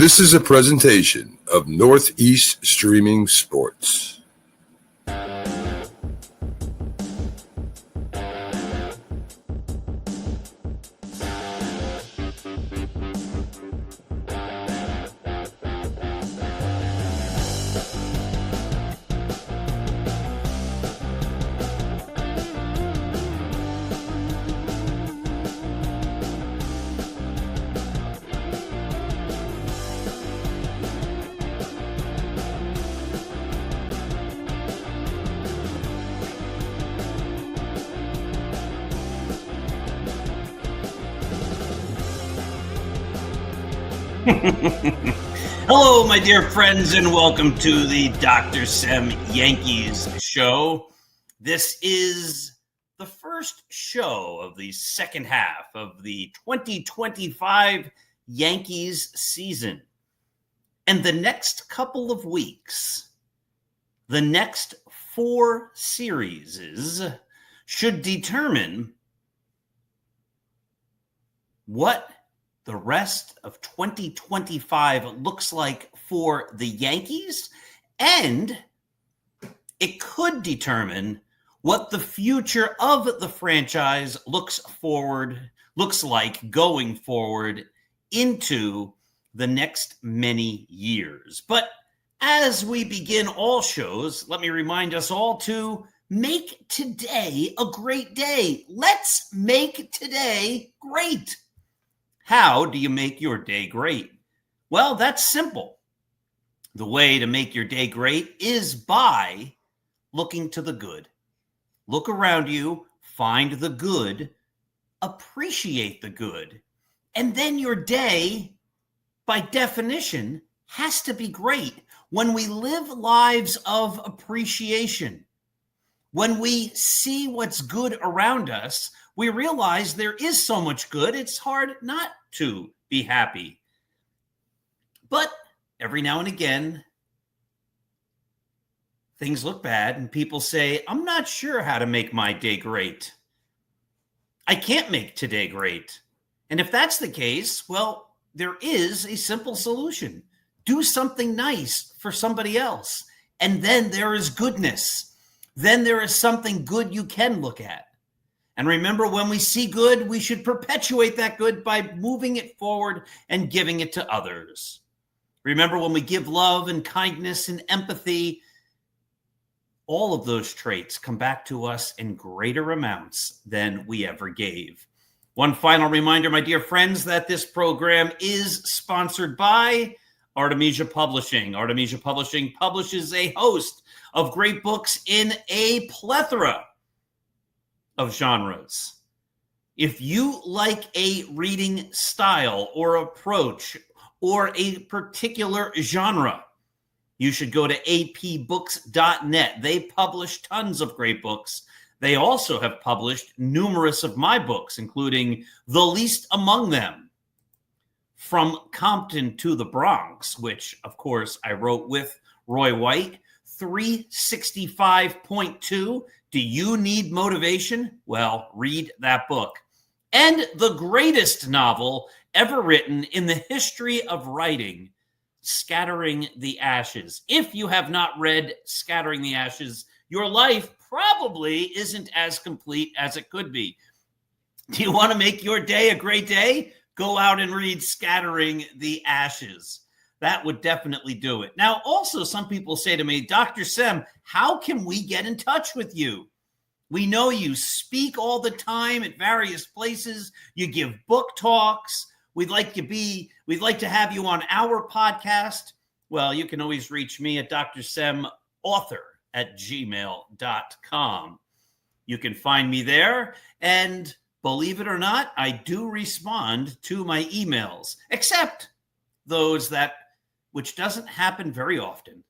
This is a presentation of Northeast Streaming Sports. Hello, my dear friends, and welcome to the Dr. Sem Yankees Show. This is the first show of the second half of the 2025 Yankees season. And the next couple of weeks, the next 4 series should determine what the rest of 2025 looks like for the Yankees, and it could determine what the future of the franchise looks like going forward into the next many years. But as we begin all shows, let me remind us all to make today a great day. Let's make today great. How do you make your day great? Well, that's simple. The way to make your day great is by looking to the good. Look around you, find the good, appreciate the good, and then your day, by definition, has to be great. When we live lives of appreciation, when we see what's good around us, we realize there is so much good, it's hard not to be happy. But every now and again, things look bad and people say, I'm not sure how to make my day great. I can't make today great. And if that's the case, well, there is a simple solution. Do something nice for somebody else. And then there is goodness. Then there is something good you can look at. And remember, when we see good, we should perpetuate that good by moving it forward and giving it to others. Remember, when we give love and kindness and empathy, all of those traits come back to us in greater amounts than we ever gave. One final reminder, my dear friends, that this program is sponsored by Artemisia Publishing. Artemisia Publishing publishes a host of great books in a plethora of genres. If you like a reading style or approach or a particular genre, you should go to apbooks.net. They publish tons of great books. They also have published numerous of my books, including The Least Among Them, From Compton to the Bronx, which, of course, I wrote with Roy White, 365.2. Do you need motivation? Well, read that book. And the greatest novel ever written in the history of writing, Scattering the Ashes. If you have not read Scattering the Ashes, your life probably isn't as complete as it could be. Do you want to make your day a great day? Go out and read Scattering the Ashes. That would definitely do it. Now, also, some people say to me, Dr. Sem, how can we get in touch with you? We know you speak all the time at various places. You give book talks. We'd like to have you on our podcast. Well, you can always reach me at drsemauthor@gmail.com. You can find me there, and believe it or not, I do respond to my emails, except those that, which doesn't happen very often,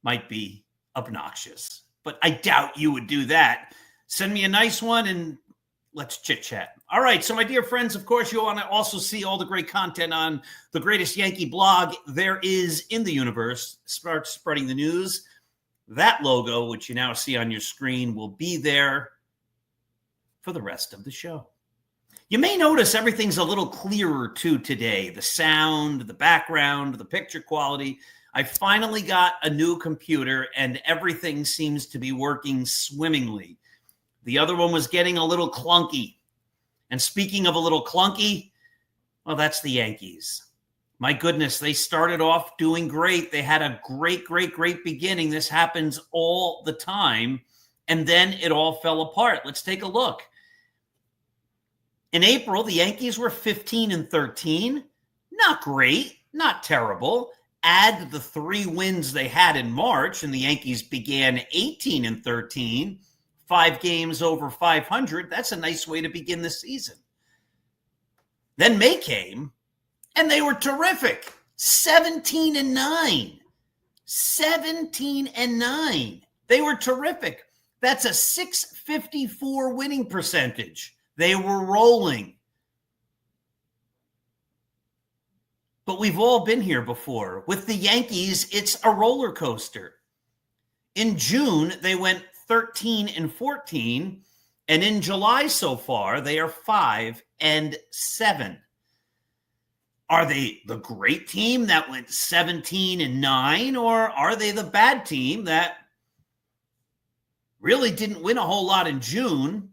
might be obnoxious. But I doubt you would do that. Send me a nice one and let's chit-chat. All right, so my dear friends, of course, you want to also see all the great content on the greatest Yankee blog there is in the universe. Start spreading the news. That logo, which you now see on your screen, will be there for the rest of the show. You may notice everything's a little clearer too today. The sound, the background, the picture quality. I finally got a new computer and everything seems to be working swimmingly. The other one was getting a little clunky. And speaking of a little clunky, well, that's the Yankees. My goodness, they started off doing great. They had a great beginning. This happens all the time. And then it all fell apart. Let's take a look. In April, the Yankees were 15-13. Not great, not terrible. Add the 3 wins they had in March, and the Yankees began 18-13, 5 games over 500. That's a nice way to begin the season. Then May came, and they were terrific. 17-9. 17-9. They were terrific. That's a .654 winning percentage. They were rolling. But we've all been here before. With the Yankees, it's a roller coaster. In June, they went 13-14, and in July so far, they are 5-7. Are they the great team that went 17-9, or are they the bad team that really didn't win a whole lot in June,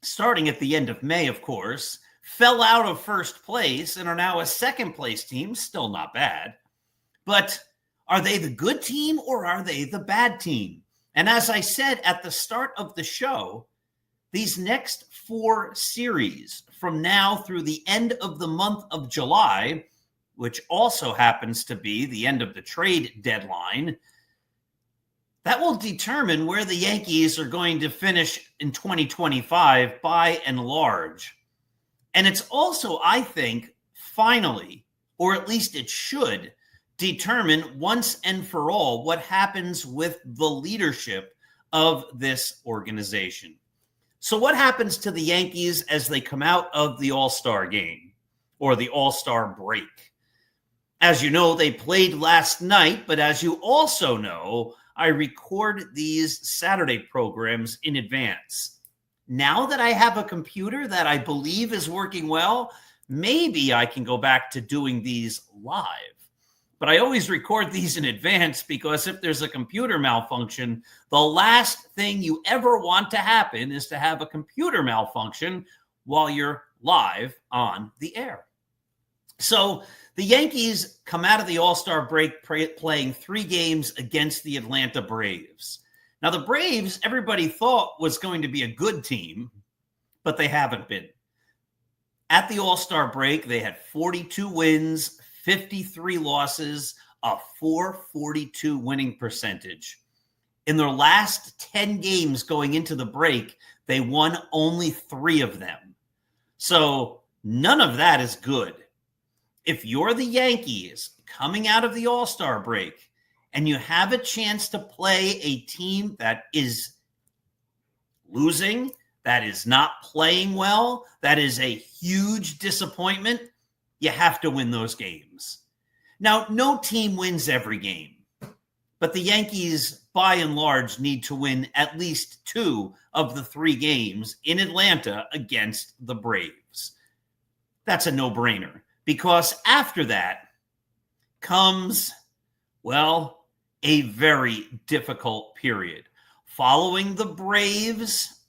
starting at the end of May, of course, fell out of first place and are now a second place team? Still not bad. But are they the good team or are they the bad team? And as I said at the start of the show, these next 4 series from now through the end of the month of July, which also happens to be the end of the trade deadline, that will determine where the Yankees are going to finish in 2025 by and large. And it's also, I think, finally, or at least it should, determine once and for all what happens with the leadership of this organization. So what happens to the Yankees as they come out of the All-Star game or the All-Star break? As you know, they played last night, but as you also know, I record these Saturday programs in advance. Now that I have a computer that I believe is working well, maybe I can go back to doing these live. But I always record these in advance because if there's a computer malfunction, the last thing you ever want to happen is to have a computer malfunction while you're live on the air. So the Yankees come out of the All-Star break playing 3 games against the Atlanta Braves. Now, the Braves, everybody thought was going to be a good team, but they haven't been. At the All-Star break, they had 42 wins, 53 losses, a .442 winning percentage. In their last 10 games going into the break, they won only 3 of them. So none of that is good. If you're the Yankees coming out of the All-Star break and you have a chance to play a team that is losing, that is not playing well, that is a huge disappointment, you have to win those games. Now, no team wins every game, but the Yankees, by and large, need to win at least 2 of the 3 games in Atlanta against the Braves. That's a no-brainer. Because after that comes, well, a very difficult period. Following the Braves,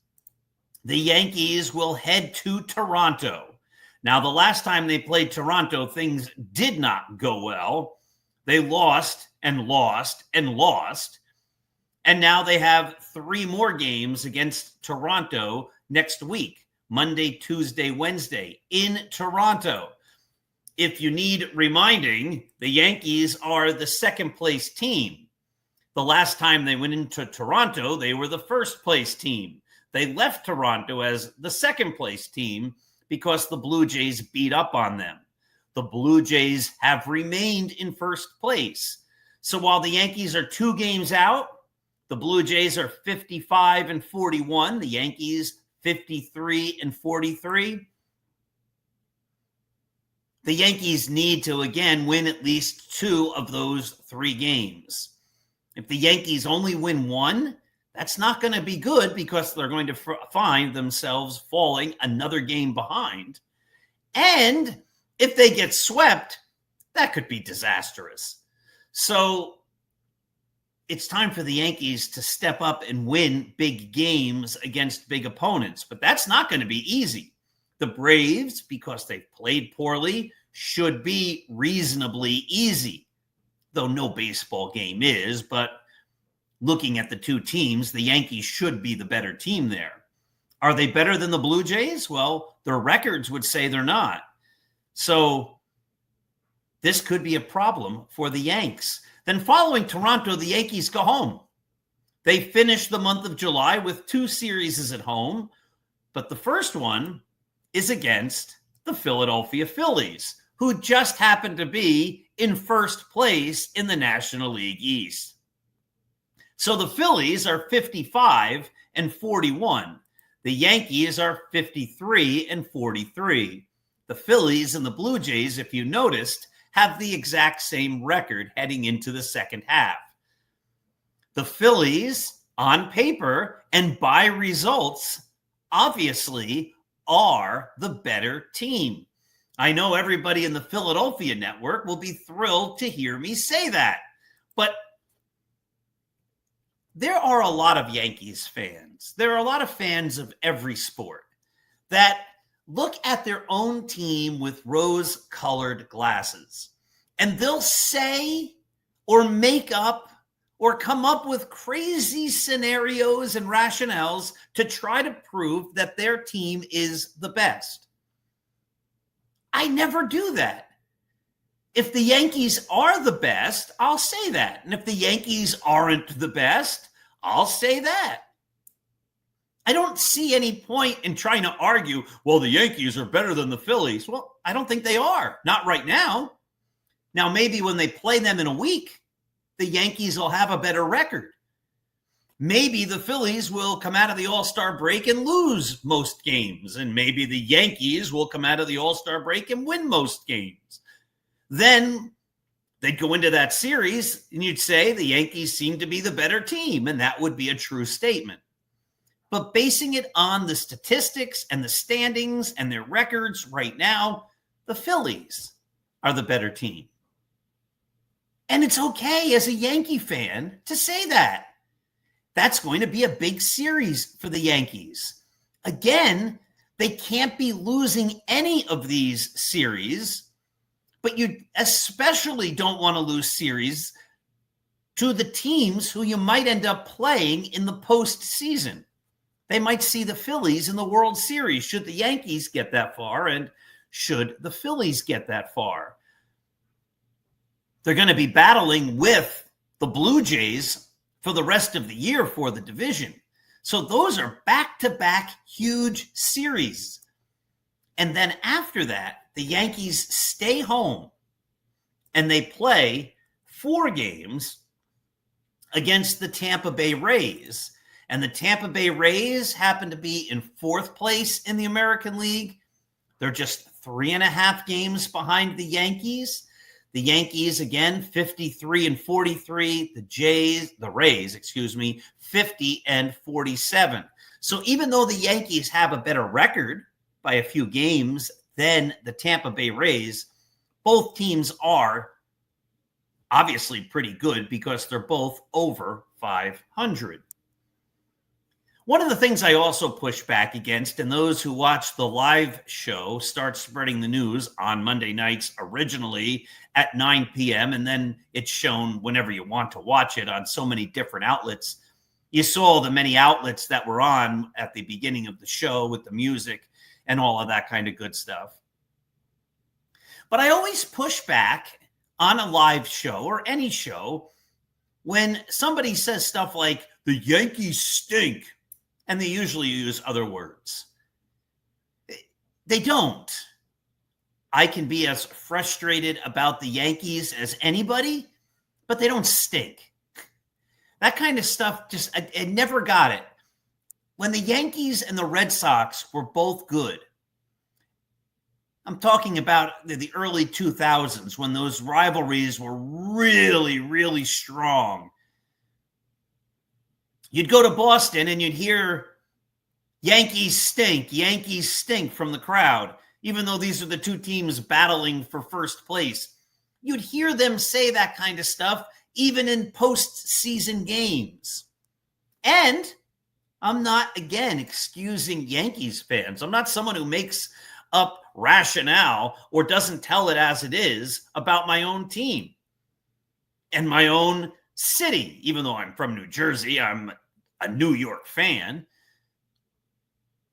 the Yankees will head to Toronto. Now, the last time they played Toronto, things did not go well. They lost and lost and lost. And now they have 3 more games against Toronto next week, Monday, Tuesday, Wednesday in Toronto. If you need reminding, the Yankees are the second place team. The last time they went into Toronto, they were the first place team. They left Toronto as the second place team because the Blue Jays beat up on them. The Blue Jays have remained in first place. So while the Yankees are 2 games out, the Blue Jays are 55-41, the Yankees 53-43. The Yankees need to, again, win at least 2 of those 3 games. If the Yankees only win 1, That's not going to be good because they're going to find themselves falling another game behind. And if they get swept, that could be disastrous. So it's time for the Yankees to step up and win big games against big opponents. But that's not going to be easy. The Braves, because they've played poorly, should be reasonably easy, though no baseball game is. But looking at the two teams, the Yankees should be the better team there. Are they better than the Blue Jays? Well, their records would say they're not. So this could be a problem for the Yanks. Then following Toronto, the Yankees go home. They finish the month of July with 2 series at home, but the first one is against the Philadelphia Phillies, who just happened to be in first place in the National League East. So the Phillies are 55-41. The Yankees are 53-43. The Phillies and the Blue Jays, if you noticed, have the exact same record heading into the second half. The Phillies, on paper and by results, obviously are the better team. I know everybody in the Philadelphia network will be thrilled to hear me say that, but there are a lot of Yankees fans. There are a lot of fans of every sport that look at their own team with rose-colored glasses, and they'll say or make up or come up with crazy scenarios and rationales to try to prove that their team is the best. I never do that. If the Yankees are the best, I'll say that. And if the Yankees aren't the best, I'll say that. I don't see any point in trying to argue, well, the Yankees are better than the Phillies. Well, I don't think they are. Not right now. Now, maybe when they play them in a week, the Yankees will have a better record. Maybe the Phillies will come out of the All-Star break and lose most games. And maybe the Yankees will come out of the All-Star break and win most games. Then they'd go into that series and you'd say the Yankees seem to be the better team, and that would be a true statement. But basing it on the statistics and the standings and their records right now, the Phillies are the better team. And it's okay as a Yankee fan to say that. That's going to be a big series for the Yankees. Again, they can't be losing any of these series, but you especially don't want to lose series to the teams who you might end up playing in the postseason. They might see the Phillies in the World Series should the Yankees get that far and should the Phillies get that far. They're going to be battling with the Blue Jays for the rest of the year for the division. So those are back-to-back huge series. And then after that, the Yankees stay home and they play 4 games against the Tampa Bay Rays. And the Tampa Bay Rays happen to be in 4th place in the American League. They're just 3.5 games behind the Yankees. The Yankees, again, 53-43. The Rays, 50-47. So even though the Yankees have a better record by a few games than the Tampa Bay Rays, both teams are obviously pretty good because they're both over 500. One of the things I also push back against, and those who watch the live show start spreading the news on Monday nights originally at 9 p.m., and then it's shown whenever you want to watch it on so many different outlets. You saw the many outlets that were on at the beginning of the show with the music and all of that kind of good stuff. But I always push back on a live show or any show when somebody says stuff like, the Yankees stink. And they usually use other words. They don't. I can be as frustrated about the Yankees as anybody, but they don't stink. That kind of stuff, I never got it. When the Yankees and the Red Sox were both good, I'm talking about the early 2000s when those rivalries were really, really strong. You'd go to Boston and you'd hear Yankees stink from the crowd, even though these are the two teams battling for first place. You'd hear them say that kind of stuff even in postseason games. And I'm not, again, excusing Yankees fans. I'm not someone who makes up rationale or doesn't tell it as it is about my own team and my own city. Even though I'm from New Jersey, I'm a New York fan.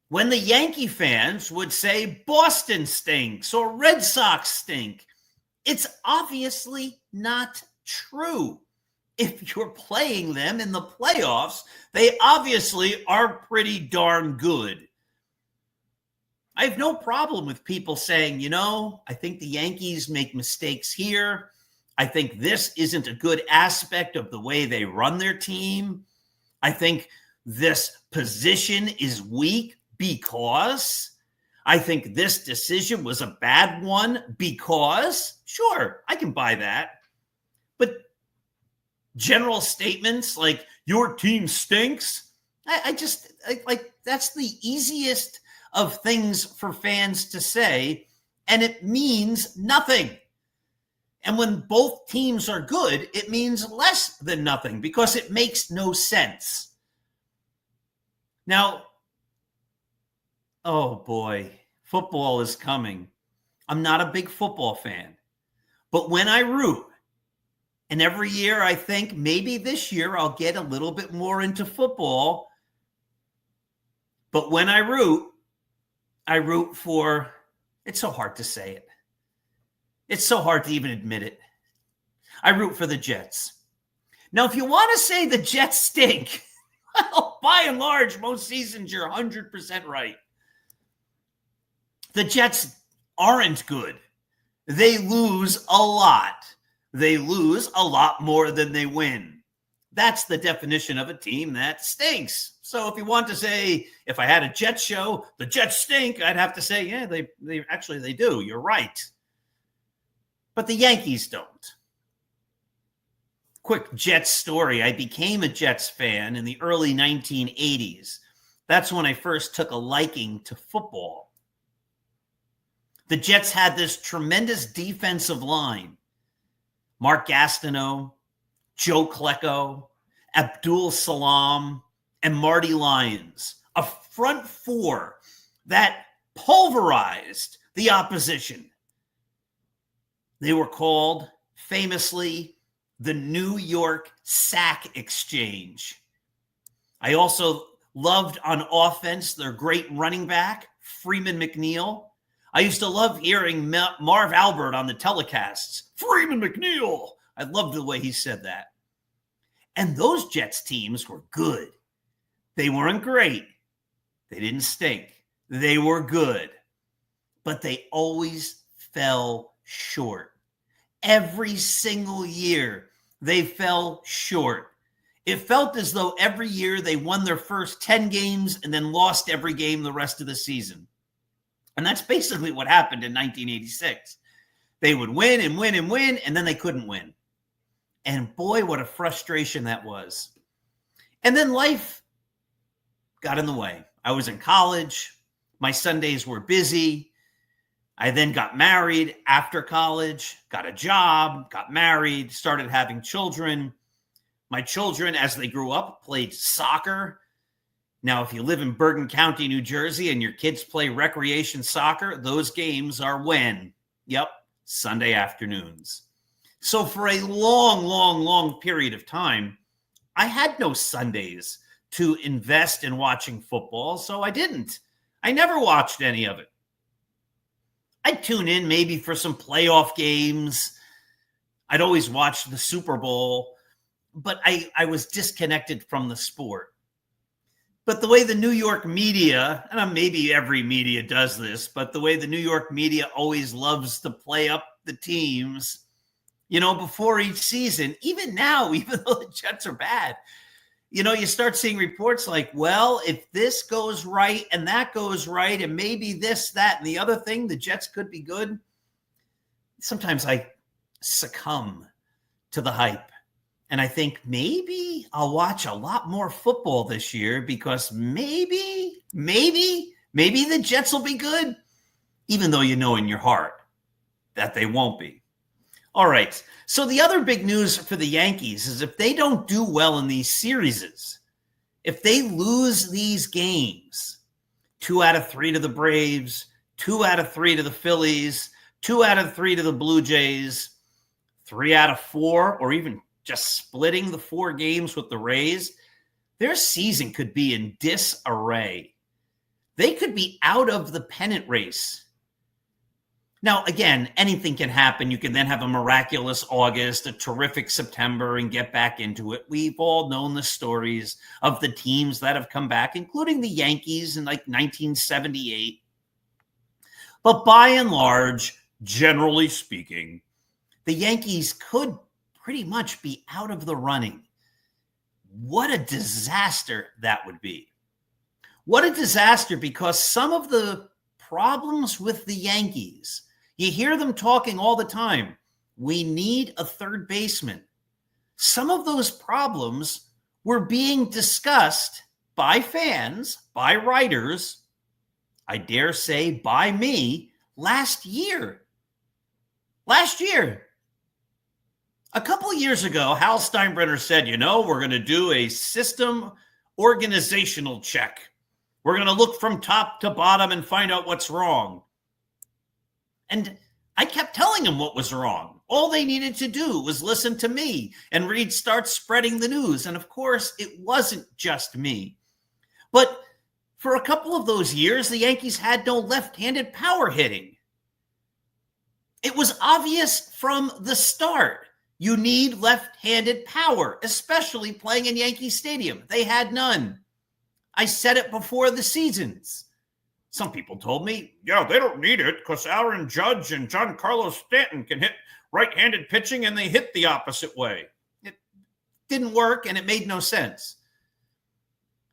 When the Yankee fans would say Boston stinks or Red Sox stink, it's obviously not true. If you're playing them in the playoffs, they obviously are pretty darn good. I have no problem with people saying, I think the Yankees make mistakes here. I think this isn't a good aspect of the way they run their team. I think this position is weak because I think this decision was a bad one because, sure, I can buy that. But general statements like your team stinks, I that's the easiest of things for fans to say, and it means nothing. And when both teams are good, it means less than nothing because it makes no sense. Now, oh boy, football is coming. I'm not a big football fan, but when I root, and every year I think maybe this year I'll get a little bit more into football, but when I root for, it's so hard to say it. It's so hard to even admit it. I root for the Jets. Now, if you want to say the Jets stink, well, by and large, most seasons you're 100% right. The Jets aren't good. They lose a lot. They lose a lot more than they win. That's the definition of a team that stinks. So if you want to say, if I had a Jets show, the Jets stink, I'd have to say, yeah, they do. You're right. But the Yankees don't. Quick Jets story. I became a Jets fan in the early 1980s. That's when I first took a liking to football. The Jets had this tremendous defensive line. Mark Gastineau, Joe Klecko, Abdul Salam, and Marty Lyons. A front four that pulverized the opposition. They were called, famously, the New York Sack Exchange. I also loved on offense their great running back, Freeman McNeil. I used to love hearing Marv Albert on the telecasts. Freeman McNeil. I loved the way he said that. And those Jets teams were good. They weren't great. They didn't stink. They were good. But they always fell short. Every single year, they fell short. It felt as though every year they won their first 10 games and then lost every game the rest of the season. And that's basically what happened in 1986. They would win and win and win, and then they couldn't win. And boy, what a frustration that was. And then life got in the way. I was in college. My Sundays were busy. I then got married after college, got a job, got married, started having children. My children, as they grew up, played soccer. Now, if you live in Bergen County, New Jersey, and your kids play recreation soccer, those games are when? Yep, Sunday afternoons. So for a long period of time, I had no Sundays to invest in watching football, so I didn't. I never watched any of it. I'd tune in maybe for some playoff games. I'd always watch the Super Bowl, but I was disconnected from the sport. But the way the New York media, and maybe every media does this, but the way the New York media always loves to play up the teams, before each season, even now, even though the Jets are bad, you start seeing reports like, well, if this goes right and that goes right and maybe this, that, and the other thing, the Jets could be good. Sometimes I succumb to the hype And I think maybe I'll watch a lot more football this year because maybe the Jets will be good, even though you know in your heart that they won't be. All right. So the other big news for the Yankees is if they don't do well in these series, if they lose these games, 2 out of 3 to the Braves, 2 out of 3 to the Phillies, 2 out of 3 to the Blue Jays, 3 out of 4, or even just splitting the 4 games with the Rays, their season could be in disarray. They could be out of the pennant race. Now, again, anything can happen. You can then have a miraculous August, a terrific September, and get back into it. We've all known the stories of the teams that have come back, including the Yankees in like 1978. But by and large, generally speaking, the Yankees could pretty much be out of the running. What a disaster that would be. What a disaster, because some of the problems with the Yankees, you hear them talking all the time. We need a third baseman. Some of those problems were being discussed by fans, by writers, I dare say by me, last year. A couple of years ago, Hal Steinbrenner said, we're going to do a system organizational check. We're going to look from top to bottom and find out what's wrong. And I kept telling him what was wrong. All they needed to do was listen to me, and Reed starts spreading the news. And of course, it wasn't just me. But for a couple of those years, the Yankees had no left-handed power hitting. It was obvious from the start. You need left-handed power, especially playing in Yankee Stadium. They had none. I said it before the seasons. Some people told me, they don't need it because Aaron Judge and Giancarlo Stanton can hit right-handed pitching and they hit the opposite way. It didn't work and it made no sense.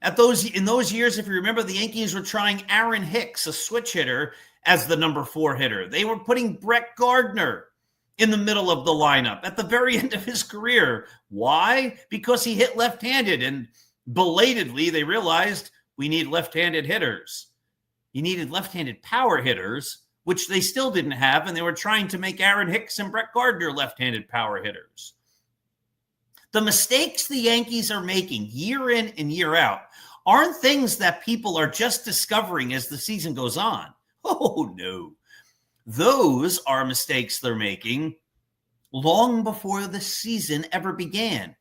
In those years, if you remember, the Yankees were trying Aaron Hicks, a switch hitter, as the number 4 hitter. They were putting Brett Gardner in the middle of the lineup at the very end of his career. Why? Because he hit left-handed, and belatedly they realized we need left-handed hitters. You needed left-handed power hitters, which they still didn't have, and they were trying to make Aaron Hicks and Brett Gardner left-handed power hitters. The mistakes the Yankees are making year in and year out aren't things that people are just discovering as the season goes on. Oh, no. Those are mistakes they're making long before the season ever began.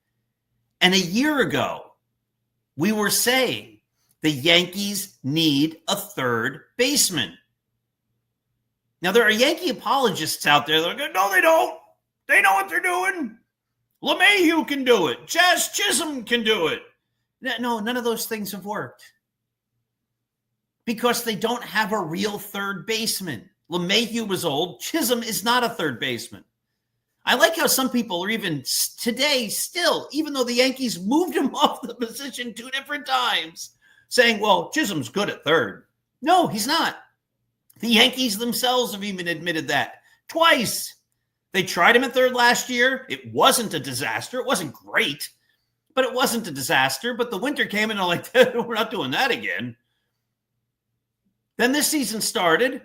And a year ago, we were saying the Yankees need a third baseman. Now, there are Yankee apologists out there that are going, no, they don't. They know what they're doing. LeMahieu can do it. Jazz Chisholm can do it. No, none of those things have worked because they don't have a real third baseman. LeMahieu was old. Chisholm is not a third baseman. I like how some people are even today still, even though the Yankees moved him off the position 2 different times, saying, well, Chisholm's good at third. No, he's not. The Yankees themselves have even admitted that twice. They tried him at third last year. It wasn't a disaster. It wasn't great, but it wasn't a disaster. But the winter came and they're like, we're not doing that again. Then this season started.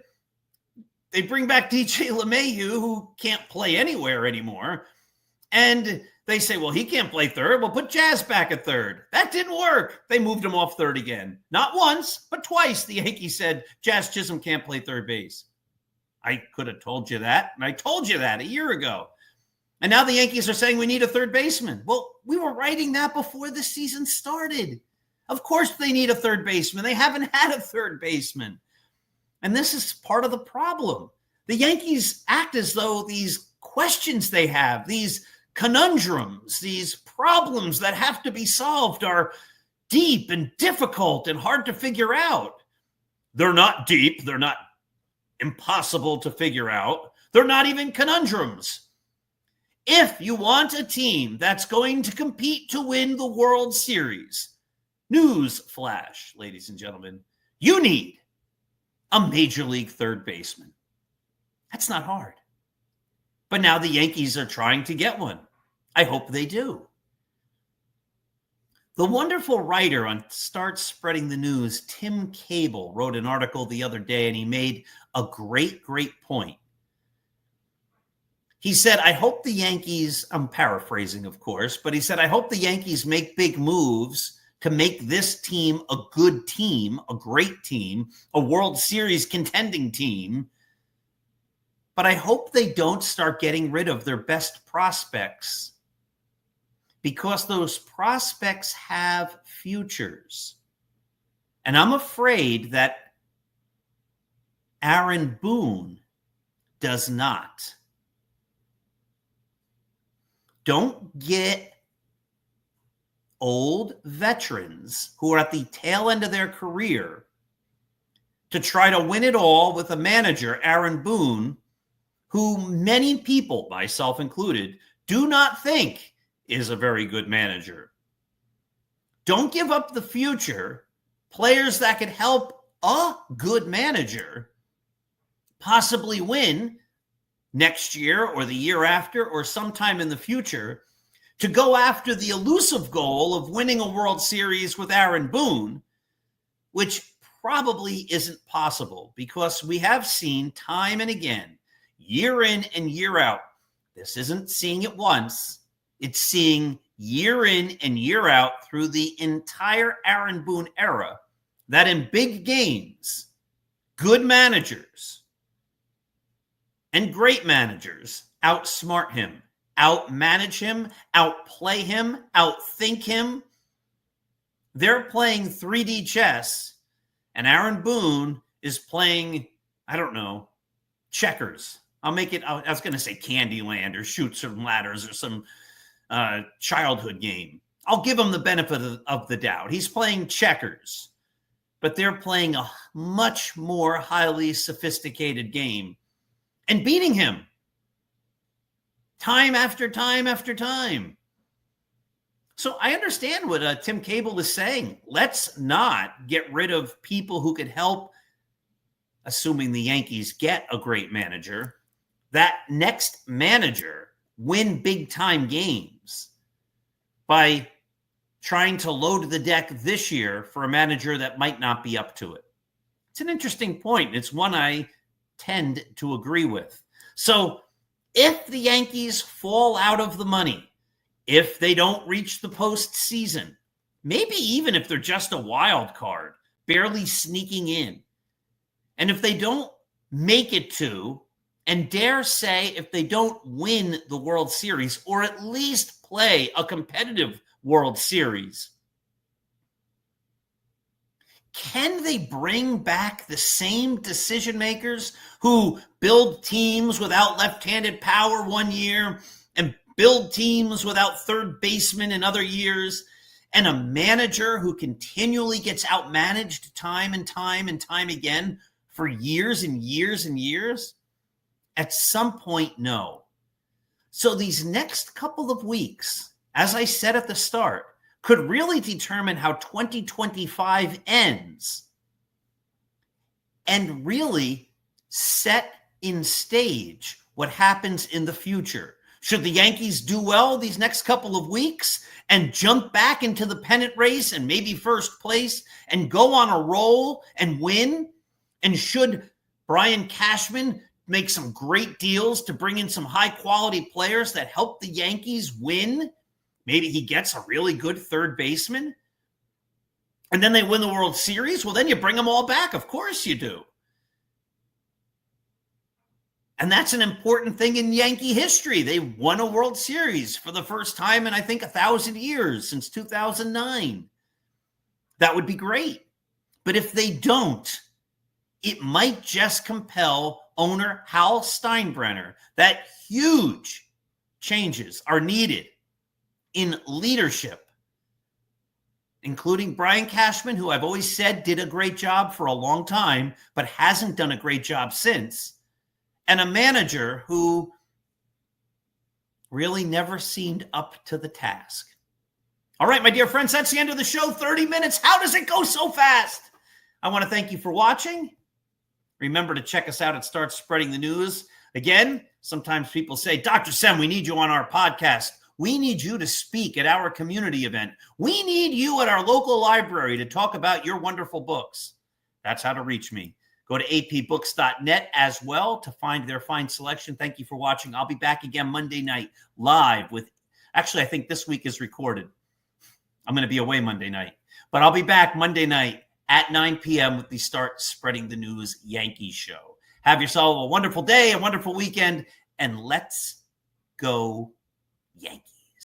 They bring back DJ LeMahieu, who can't play anywhere anymore. And they say, well, he can't play third. We'll put Jazz back at third. That didn't work. They moved him off third again. Not once, but twice the Yankees said Jazz Chisholm can't play third base. I could have told you that. And I told you that a year ago. And now the Yankees are saying we need a third baseman. Well, we were writing that before the season started. Of course they need a third baseman. They haven't had a third baseman. And this is part of the problem. The Yankees act as though these questions they have, these conundrums, these problems that have to be solved are deep and difficult and hard to figure out. They're not deep. They're not impossible to figure out. They're not even conundrums. If you want a team that's going to compete to win the World Series, news flash, ladies and gentlemen, you need a major league third baseman. That's not hard. But now the Yankees are trying to get one. I hope they do. The wonderful writer on Start Spreading the News, Tim Cable, wrote an article the other day, and he made a great point. He said, I hope the Yankees, I'm paraphrasing, of course, but he said, I hope the Yankees make big moves to make this team a good team, a great team, a World Series contending team. But I hope they don't start getting rid of their best prospects, because those prospects have futures. And I'm afraid that Aaron Boone does not. Don't get old veterans who are at the tail end of their career to try to win it all with a manager, Aaron Boone, who many people, myself included, do not think is a very good manager. Don't give up the future. Players that could help a good manager possibly win next year or the year after or sometime in the future, to go after the elusive goal of winning a World Series with Aaron Boone, which probably isn't possible, because we have seen time and again, year in and year out, this isn't seeing it once, it's seeing year in and year out through the entire Aaron Boone era, that in big games, good managers and great managers outsmart him, outmanage him, outplay him, outthink him. They're playing 3D chess, and Aaron Boone is playing, I don't know, checkers. I'll make it, I was going to say Candyland or Shoot Some Ladders or some childhood game. I'll give him the benefit of the doubt. He's playing checkers, but they're playing a much more highly sophisticated game and beating him time after time after time. So I understand what Tim Cable is saying. Let's not get rid of people who could help, assuming the Yankees get a great manager, that next manager win big-time games by trying to load the deck this year for a manager that might not be up to it. It's an interesting point. It's one I tend to agree with. So if the Yankees fall out of the money, if they don't reach the postseason, maybe even if they're just a wild card, barely sneaking in, and if they don't make it to, and dare say if they don't win the World Series, or at least play a competitive World Series, can they bring back the same decision makers who build teams without left-handed power one year and build teams without third basemen in other years, and a manager who continually gets outmanaged time and time and time again for years and years and years? At some point, no. So these next couple of weeks, as I said at the start, could really determine how 2025 ends and really set in stage what happens in the future. Should the Yankees do well these next couple of weeks and jump back into the pennant race and maybe first place and go on a roll and win? And should Brian Cashman make some great deals to bring in some high-quality players that help the Yankees win? Maybe he gets a really good third baseman, and then they win the World Series. Well, then you bring them all back. Of course you do. And that's an important thing in Yankee history. They won a World Series for the first time in, I think, 1,000 years, since 2009. That would be great. But if they don't, it might just compel owner Hal Steinbrenner that huge changes are needed in leadership, including Brian Cashman, who I've always said did a great job for a long time, but hasn't done a great job since, and a manager who really never seemed up to the task. All right, my dear friends, that's the end of the show. 30 minutes. How does it go so fast? I want to thank you for watching. Remember to check us out at Start Spreading the News. Again, sometimes people say, Dr. Sem, we need you on our podcast. We need you to speak at our community event. We need you at our local library to talk about your wonderful books. That's how to reach me. Go to apbooks.net as well to find their fine selection. Thank you for watching. I'll be back again Monday night live with, actually, I think this week is recorded. I'm going to be away Monday night, but I'll be back Monday night at 9 p.m. with the Start Spreading the News Yankees Show. Have yourself a wonderful day, a wonderful weekend, and let's go Yankees.